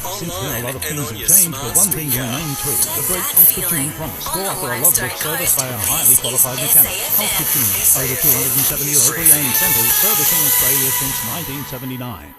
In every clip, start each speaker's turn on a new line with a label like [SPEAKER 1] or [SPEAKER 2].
[SPEAKER 1] Since then, a lot of things have changed, but one thing remains true. The great House Kitchen promise. Call after a logbook service by a highly qualified mechanic. House Kitchen, over 270 locally aimed centres, servicing Australia since 1979.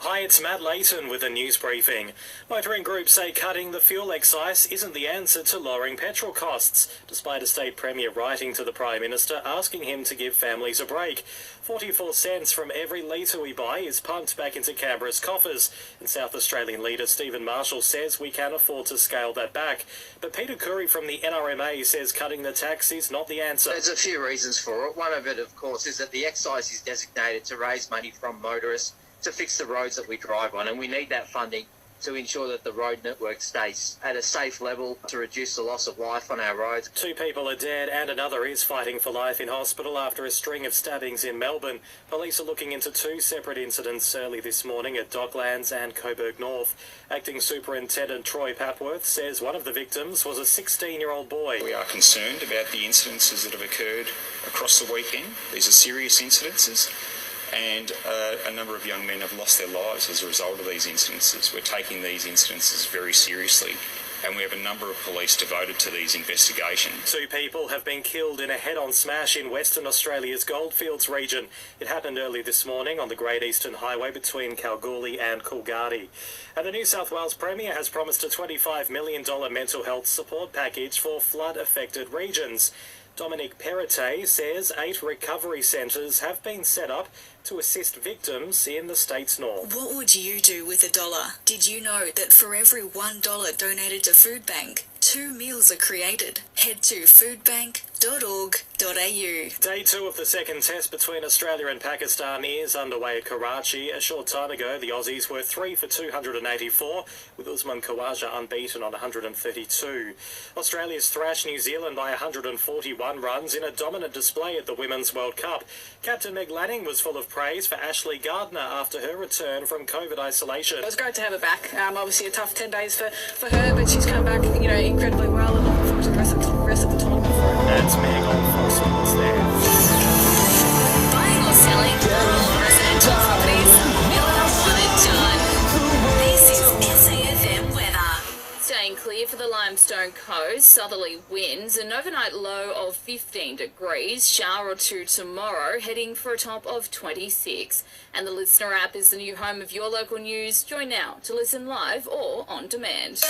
[SPEAKER 2] Hi, it's Matt Layton with a news briefing. Motoring groups say cutting the fuel excise isn't the answer to lowering petrol costs, despite a state premier writing to the Prime Minister asking him to give families a break. 44 cents from every litre we buy is pumped back into Canberra's coffers, and South Australian leader Stephen Marshall says we can afford to scale that back. But Peter Curry from the NRMA says cutting the tax is not the answer.
[SPEAKER 3] There's a few reasons for it. One of it, of course, is that the excise is designated to raise money from motorists to fix the roads that we drive on, and we need that funding to ensure that the road network stays at a safe level to reduce the loss of life on our roads.
[SPEAKER 2] 2 people are dead and another is fighting for life in hospital after a string of stabbings in Melbourne. Police are looking into 2 separate incidents early this morning at Docklands and Coburg North. Acting Superintendent Troy Papworth says one of the victims was a 16-year-old boy.
[SPEAKER 4] We are concerned about the incidences that have occurred across the weekend. These are serious incidences, and a number of young men have lost their lives as a result of these incidences. We're taking these incidences very seriously, and we have a number of police devoted to these investigations.
[SPEAKER 2] 2 people have been killed in a head-on smash in Western Australia's Goldfields region. It happened early this morning on the Great Eastern Highway between Kalgoorlie and Coolgardie. And the New South Wales Premier has promised a $25 million mental health support package for flood-affected regions. Dominic Perrottet says 8 recovery centres have been set up to assist victims in the state's north.
[SPEAKER 5] What would you do with $1? Did you know that for every $1 donated to Food Bank, 2 meals are created? Head to foodbank.org.au.
[SPEAKER 2] Day 2 of the second test between Australia and Pakistan is underway at Karachi. A short time ago, the Aussies were 3 for 284, with Usman Khawaja unbeaten on 132. Australia's thrashed New Zealand by 141 runs in a dominant display at the Women's World Cup. Captain Meg Lanning was full of praise for Ashley Gardner after her return from COVID isolation.
[SPEAKER 6] It was great to have her back. Obviously a tough 10 days for her, but she's come back, incredibly well, and looking forward to the rest of the tournament for her.
[SPEAKER 2] That's Meg on Fox Sports there.
[SPEAKER 5] Buying or selling rural residential properties? Miller one and done. This is SAFM weather.
[SPEAKER 7] Staying clear for the Limestone coast, southerly winds, an overnight low of 15 degrees, shower or 2 tomorrow, heading for a top of 26. And the Listener app is the new home of your local news. Join now to listen live or on demand.